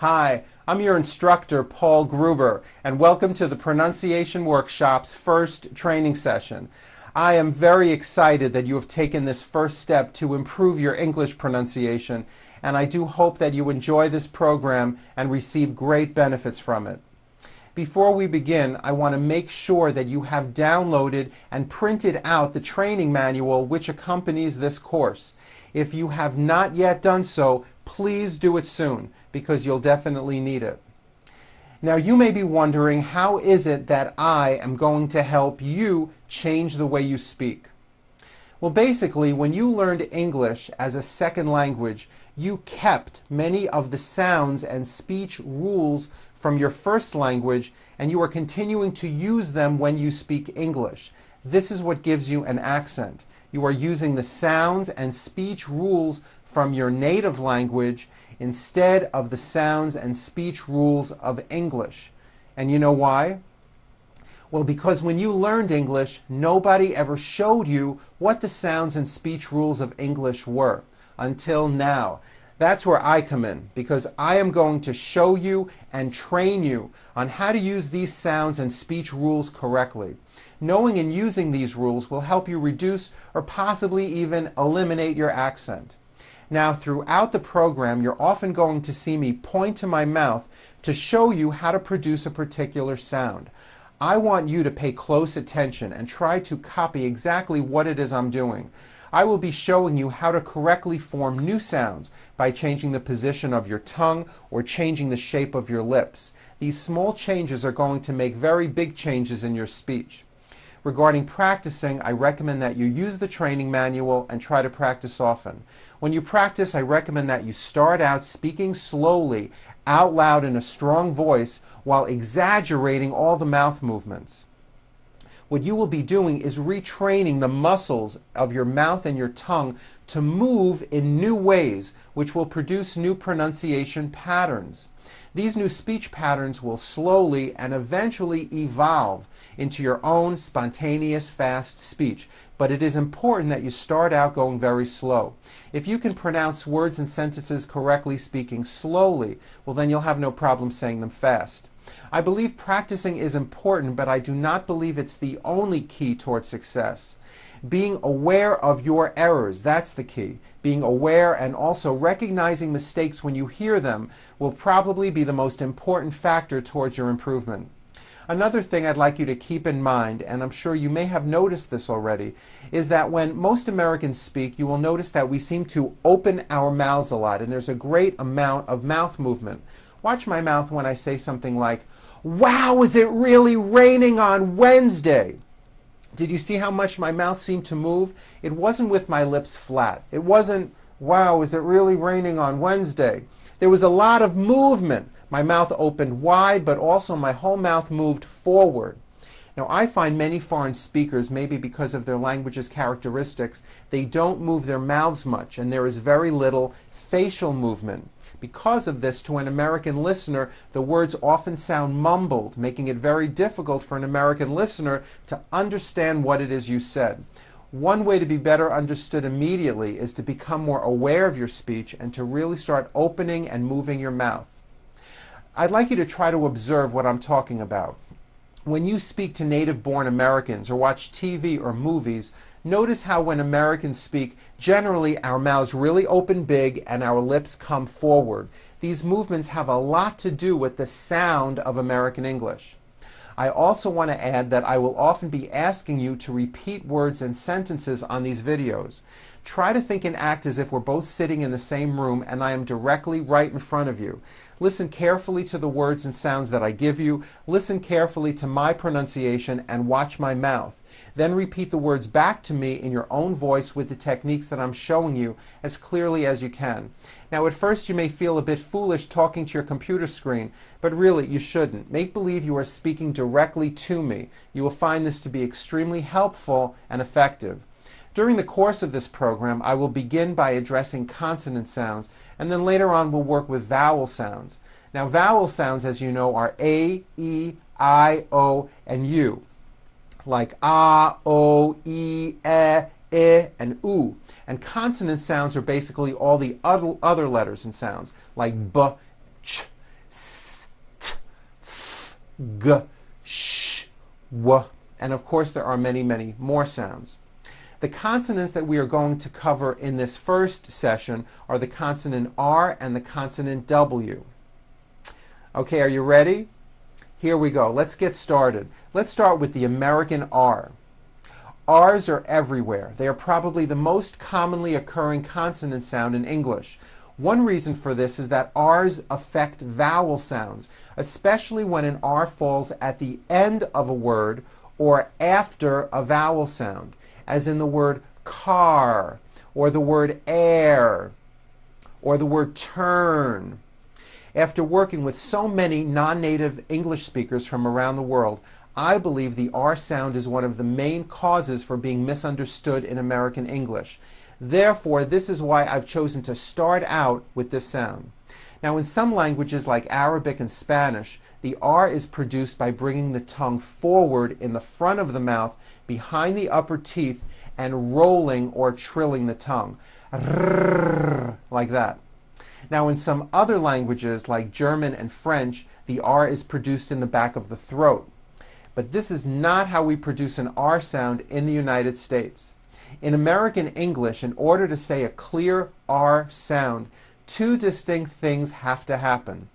Hi, I'm your instructor, Paul Gruber, and welcome to the Pronunciation Workshop's first training session. I am very excited that you have taken this first step to improve your English pronunciation, and I do hope that you enjoy this program and receive great benefits from it. Before we begin, I want to make sure that you have downloaded and printed out the training manual which accompanies this course. If you have not yet done so, please do it soon, because you'll definitely need it. Now, you may be wondering, how is it that I am going to help you change the way you speak? Well, basically, when you learned English as a second language, you kept many of the sounds and speech rules from your first language, and you are continuing to use them when you speak English. This is what gives you an accent. You are using the sounds and speech rules from your native language instead of the sounds and speech rules of English. And you know why? Well, because when you learned English, nobody ever showed you what the sounds and speech rules of English were until now. That's where I come in, because I am going to show you and train you on how to use these sounds and speech rules correctly. Knowing and using these rules will help you reduce or possibly even eliminate your accent. Now, throughout the program, you're often going to see me point to my mouth to show you how to produce a particular sound. I want you to pay close attention and try to copy exactly what it is I'm doing. I will be showing you how to correctly form new sounds by changing the position of your tongue or changing the shape of your lips. These small changes are going to make very big changes in your speech. Regarding practicing, I recommend that you use the training manual and try to practice often. When you practice, I recommend that you start out speaking slowly, out loud in a strong voice, while exaggerating all the mouth movements. What you will be doing is retraining the muscles of your mouth and your tongue to move in new ways, which will produce new pronunciation patterns. These new speech patterns will slowly and eventually evolve into your own spontaneous, fast speech. But it is important that you start out going very slow. If you can pronounce words and sentences correctly speaking slowly, well, then you'll have no problem saying them fast. I believe practicing is important, but I do not believe it's the only key toward success. Being aware of your errors, that's the key. Being aware and also recognizing mistakes when you hear them will probably be the most important factor towards your improvement. Another thing I'd like you to keep in mind, and I'm sure you may have noticed this already, is that when most Americans speak, you will notice that we seem to open our mouths a lot, and there's a great amount of mouth movement. Watch my mouth when I say something like, "Wow, is it really raining on Wednesday?" Did you see how much my mouth seemed to move? It wasn't with my lips flat. It wasn't, "Wow, is it really raining on Wednesday?" There was a lot of movement. My mouth opened wide, but also my whole mouth moved forward. Now, I find many foreign speakers, maybe because of their language's characteristics, they don't move their mouths much, and there is very little facial movement. Because of this, to an American listener, the words often sound mumbled, making it very difficult for an American listener to understand what it is you said. One way to be better understood immediately is to become more aware of your speech and to really start opening and moving your mouth. I'd like you to try to observe what I'm talking about. When you speak to native-born Americans or watch TV or movies, notice how when Americans speak, generally our mouths really open big and our lips come forward. These movements have a lot to do with the sound of American English. I also want to add that I will often be asking you to repeat words and sentences on these videos. Try to think and act as if we're both sitting in the same room and I am directly right in front of you. Listen carefully to the words and sounds that I give you. Listen carefully to my pronunciation and watch my mouth. Then repeat the words back to me in your own voice with the techniques that I'm showing you as clearly as you can. Now, at first you may feel a bit foolish talking to your computer screen, but really you shouldn't. Make believe you are speaking directly to me. You will find this to be extremely helpful and effective. During the course of this program, I will begin by addressing consonant sounds, and then later on we'll work with vowel sounds. Now, vowel sounds, as you know, are A, E, I, O, and U, like A, O, E, and U. And consonant sounds are basically all the other letters and sounds, like B, Ch, s, t, f, g, sh, w, and of course there are many, many more sounds. The consonants that we are going to cover in this first session are the consonant R and the consonant W. Okay, are you ready? Here we go. Let's get started. Let's start with the American R. R's are everywhere. They are probably the most commonly occurring consonant sound in English. One reason for this is that R's affect vowel sounds, especially when an R falls at the end of a word or after a vowel sound, as in the word car, or the word air, or the word turn. After working with so many non-native English speakers from around the world, I believe the R sound is one of the main causes for being misunderstood in American English. Therefore, this is why I've chosen to start out with this sound. Now, in some languages like Arabic and Spanish, the R is produced by bringing the tongue forward in the front of the mouth, behind the upper teeth, and rolling or trilling the tongue. Like that. Now, in some other languages like German and French, the R is produced in the back of the throat. But this is not how we produce an R sound in the United States. In American English, in order to say a clear R sound, two distinct things have to happen.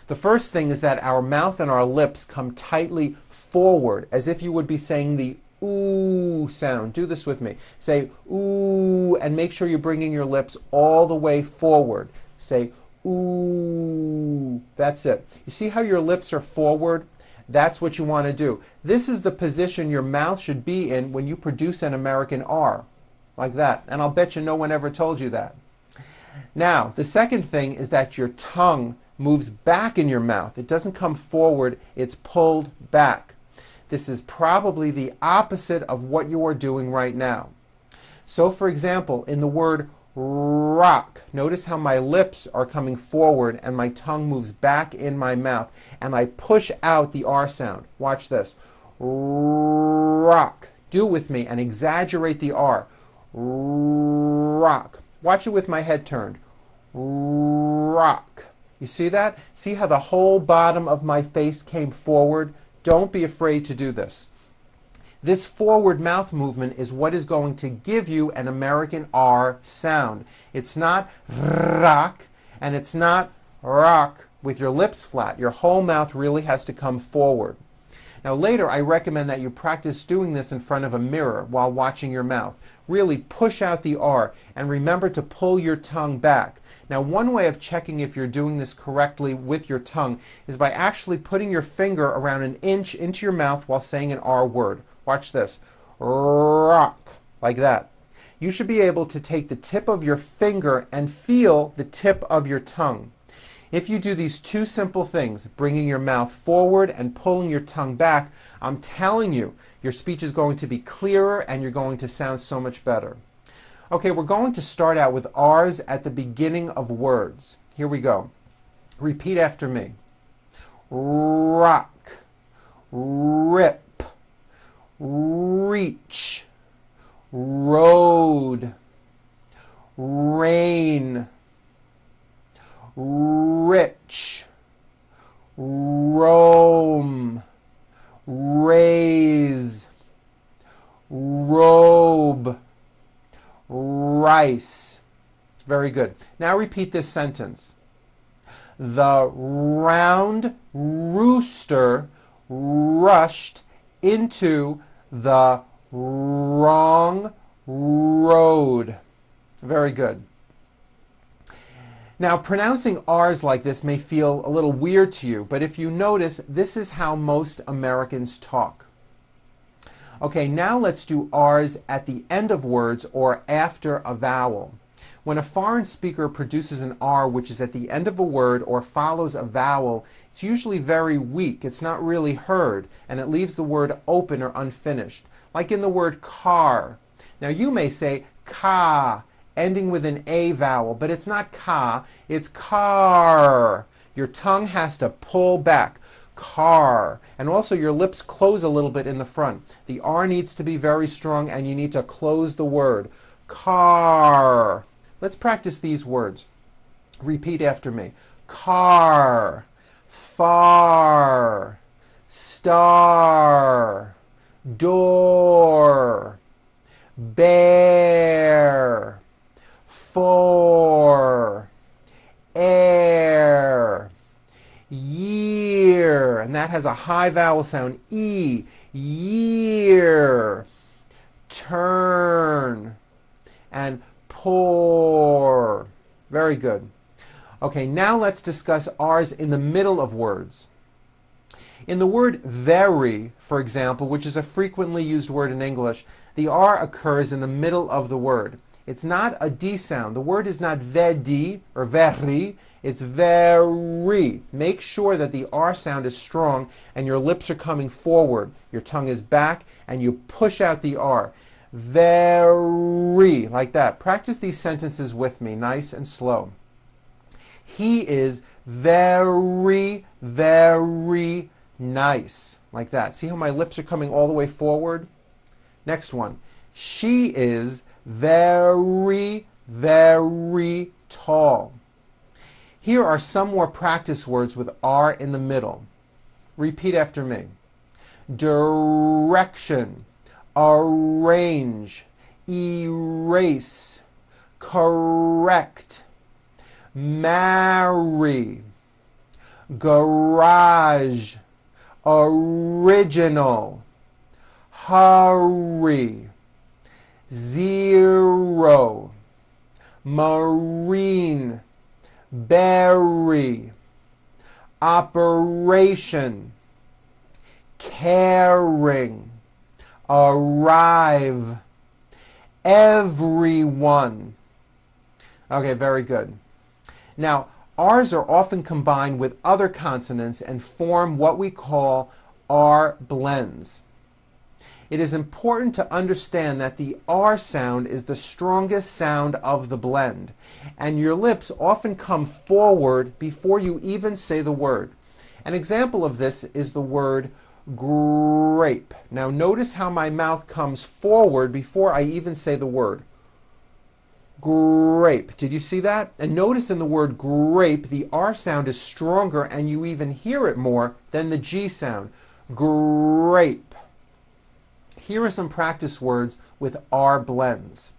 The first thing is that our mouth and our lips come tightly forward, as if you would be saying the ooh sound. Do this with me. Say ooh, and make sure you're bringing your lips all the way forward. Say ooh. That's it. You see how your lips are forward? That's what you want to do. This is the position your mouth should be in when you produce an American R. Like that. And I'll bet you no one ever told you that. Now, the second thing is that your tongue moves back in your mouth. It doesn't come forward, it's pulled back. This is probably the opposite of what you are doing right now. So, for example, in the word rock, notice how my lips are coming forward and my tongue moves back in my mouth, and I push out the R sound. Watch this. Rock. Do with me and exaggerate the R. Rock. Watch it with my head turned. Rock. You see that? See how the whole bottom of my face came forward? Don't be afraid to do this. This forward mouth movement is what is going to give you an American R sound. It's not rock, and it's not rock with your lips flat. Your whole mouth really has to come forward. Now later, I recommend that you practice doing this in front of a mirror while watching your mouth. Really push out the R, and remember to pull your tongue back. Now, one way of checking if you're doing this correctly with your tongue is by actually putting your finger around an inch into your mouth while saying an R word. Watch this. Rock. Like that. You should be able to take the tip of your finger and feel the tip of your tongue. If you do these two simple things, bringing your mouth forward and pulling your tongue back, I'm telling you, your speech is going to be clearer and you're going to sound so much better. Okay, we're going to start out with R's at the beginning of words. Here we go. Repeat after me. Rock, rip, reach, road, rain, rich, roam, raise, robe, rice. Very good. Now repeat this sentence. The round rooster rushed into the wrong road. Very good. Now, pronouncing R's like this may feel a little weird to you, but if you notice, this is how most Americans talk. Okay, now let's do R's at the end of words or after a vowel. When a foreign speaker produces an R which is at the end of a word or follows a vowel, it's usually very weak. It's not really heard, and it leaves the word open or unfinished. Like in the word car. Now you may say ka, ending with an A vowel, but it's not ka, it's car. Your tongue has to pull back. Car. And also your lips close a little bit in the front. The R needs to be very strong and you need to close the word. Car. Let's practice these words. Repeat after me. car, far, star, door, bear, for, air, year, and that has a high vowel sound, E, year, turn, and pour. Very good. Okay, now let's discuss R's in the middle of words. In the word very, for example, which is a frequently used word in English, the R occurs in the middle of the word. It's not a D sound. The word is not vedi or very, it's very. Make sure that the R sound is strong and your lips are coming forward. Your tongue is back and you push out the R. Very, like that. Practice these sentences with me, nice and slow. He is very, very nice. Like that. See how my lips are coming all the way forward? Next one. She is very, very tall. Here are some more practice words with R in the middle. Repeat after me. Direction, arrange, erase, correct, marry, garage, original, hurry, zero, marine, berry, operation, caring, arrive, everyone. Okay, very good. Now, R's are often combined with other consonants and form what we call R blends. It is important to understand that the R sound is the strongest sound of the blend, and your lips often come forward before you even say the word. An example of this is the word grape. Now notice how my mouth comes forward before I even say the word. Grape. Did you see that? And notice in the word grape, the R sound is stronger and you even hear it more than the G sound. Grape. Here are some practice words with R blends.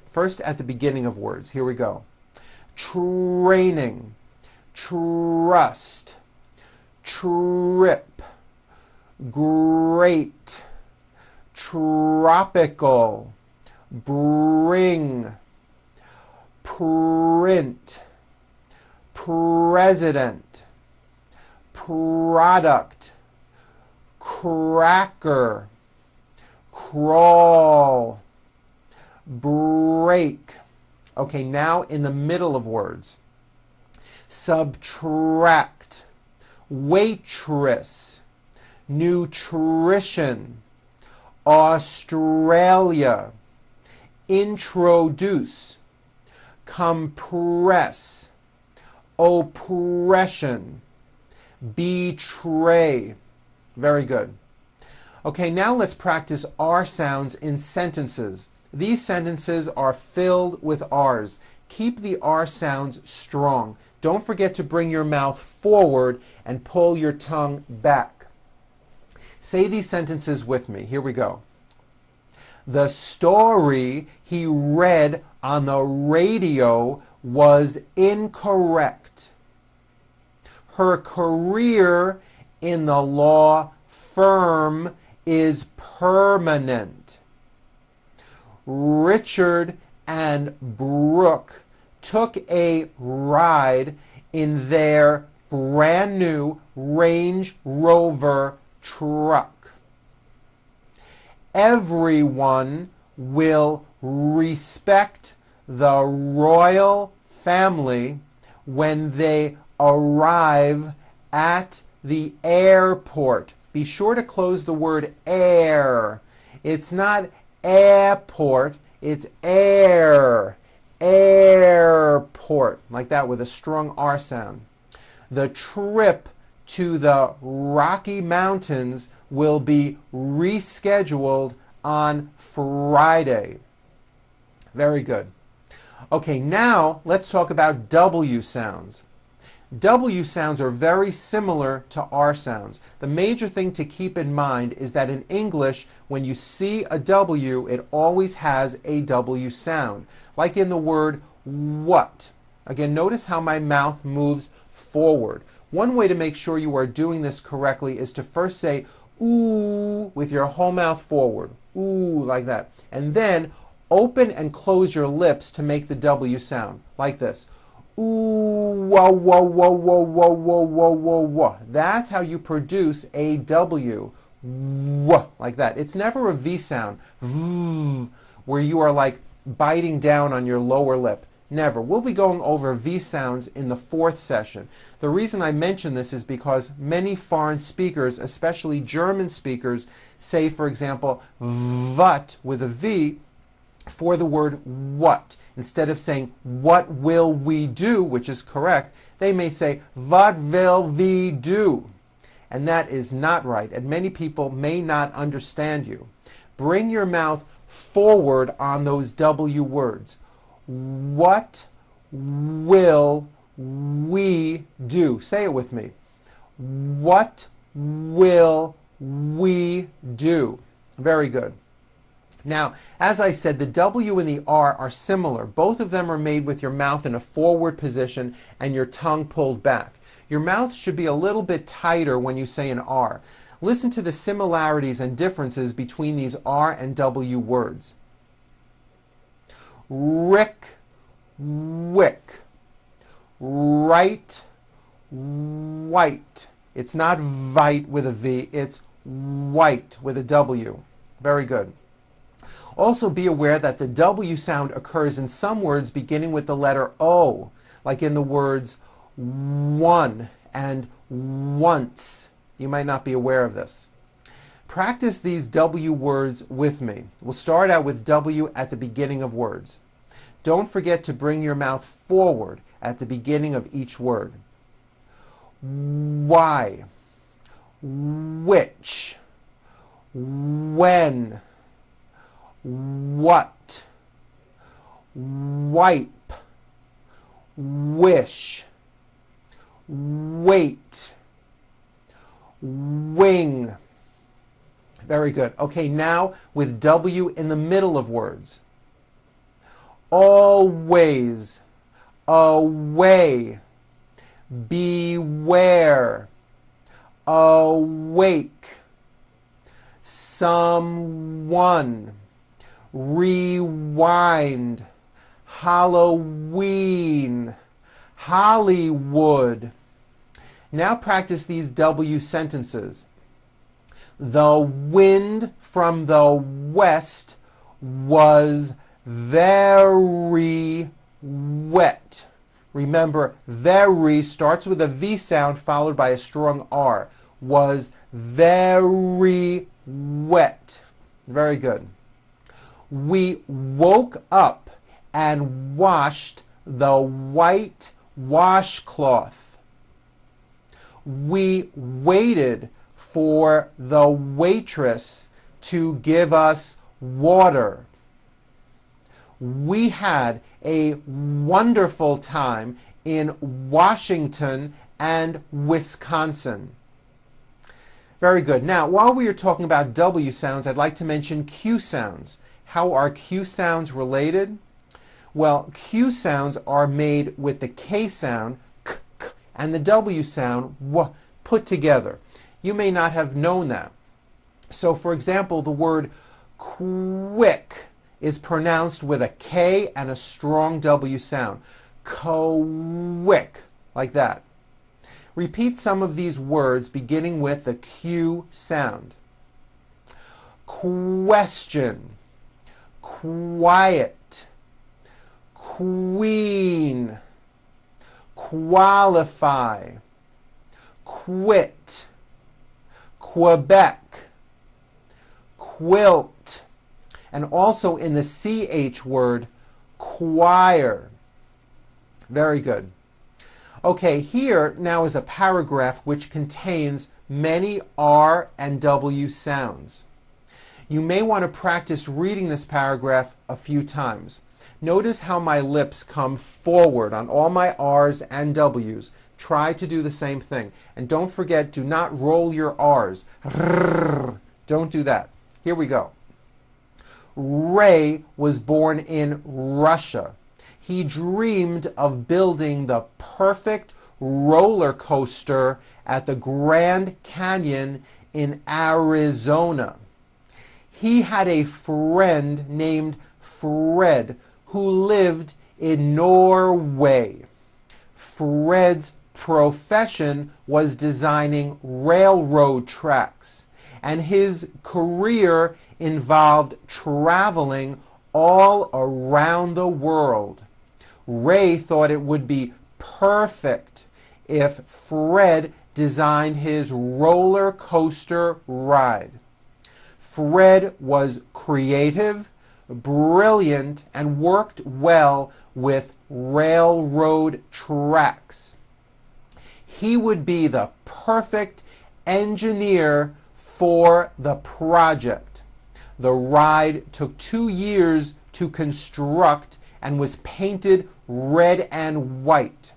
First, at the beginning of words. Here we go. Training, trust, trip, great, tropical, bring, print, president, product, cracker, crawl, break. Okay, now in the middle of words. Subtract, waitress, nutrition, Australia, introduce, compress, oppression, betray. Very good. Okay, now let's practice R sounds in sentences. These sentences are filled with R's. Keep the R sounds strong. Don't forget to bring your mouth forward and pull your tongue back. Say these sentences with me. Here we go. The story he read on the radio was incorrect. Her career in the law firm is permanent. Richard and Brooke took a ride in their brand new Range Rover truck. Everyone will respect the royal family when they arrive at the airport. Be sure to close the word air. It's not airport, it's air. Airport. Like that with a strong R sound. The trip to the Rocky Mountains will be rescheduled on Friday. Very good. Okay, now let's talk about W sounds. W sounds are very similar to R sounds. The major thing to keep in mind is that in English, when you see a W, it always has a W sound, like in the word what. Again, notice how my mouth moves forward. One way to make sure you are doing this correctly is to first say ooh with your whole mouth forward, ooh, like that, and then open and close your lips to make the W sound, like this. Ooh, whoa, whoa, whoa, whoa, whoa, whoa, whoa, whoa, whoa. That's how you produce a W. Whoa, like that. It's never a V sound, where you are like biting down on your lower lip. Never. We'll be going over V sounds in the 4th session. The reason I mention this is because many foreign speakers, especially German speakers, say, for example, what with a V for the word what. Instead of saying, what will we do, which is correct, they may say, what will we do? And that is not right, and many people may not understand you. Bring your mouth forward on those W words. What will we do? Say it with me. What will we do? Very good. Now, as I said, the W and the R are similar. Both of them are made with your mouth in a forward position and your tongue pulled back. Your mouth should be a little bit tighter when you say an R. Listen to the similarities and differences between these R and W words. Rick, wick. Right, white. It's not vite with a V, it's white with a W. Very good. Also be aware that the W sound occurs in some words beginning with the letter O, like in the words one and once. You might not be aware of this. Practice these W words with me. We'll start out with W at the beginning of words. Don't forget to bring your mouth forward at the beginning of each word. Why, which, when, what, wipe, wish, wait, wing. Very good. Okay, now with W in the middle of words. Always, away, beware, awake, someone, rewind, Halloween, Hollywood. Now practice these W sentences. The wind from the west was very wet. Remember, very starts with a V sound followed by a strong R. Was very wet. Very good. We woke up and washed the white washcloth. We waited for the waitress to give us water. We had a wonderful time in Washington and Wisconsin. Very good. Now, while we are talking about W sounds, I'd like to mention Q sounds. How are Q sounds related? Well, Q sounds are made with the K sound, k, k, and the W sound, w, put together. You may not have known that. So, for example, the word quick is pronounced with a K and a strong W sound. Quick, like that. Repeat some of these words beginning with the Q sound. Question, quiet, queen, qualify, quit, Quebec, quilt, and also in the CH word, choir. Very good. Okay, here now is a paragraph which contains many R and W sounds. You may want to practice reading this paragraph a few times. Notice how my lips come forward on all my R's and W's. try to do the same thing. And don't forget, do not roll your R's. Don't do that. Here we go. Ray was born in Russia. He dreamed of building the perfect roller coaster at the Grand Canyon in Arizona. He had a friend named Fred who lived in Norway. Fred's profession was designing railroad tracks, and his career involved traveling all around the world. Ray thought it would be perfect if Fred designed his roller coaster ride. Fred was creative, brilliant, and worked well with railroad tracks. He would be the perfect engineer for the project. The ride took 2 years to construct and was painted red and white.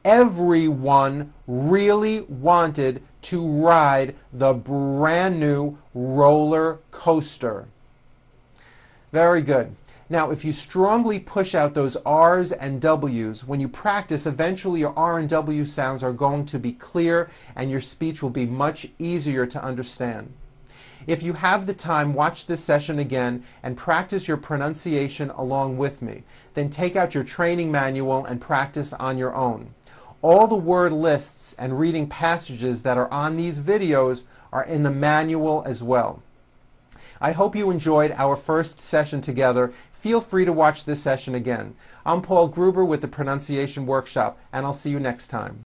Everyone really wanted to ride the brand new roller coaster. Very good. Now, if you strongly push out those R's and W's, when you practice, eventually your R and W sounds are going to be clear and your speech will be much easier to understand. If you have the time, watch this session again and practice your pronunciation along with me. Then take out your training manual and practice on your own. All the word lists and reading passages that are on these videos are in the manual as well. I hope you enjoyed our first session together. Feel free to watch this session again. I'm Paul Gruber with the Pronunciation Workshop, and I'll see you next time.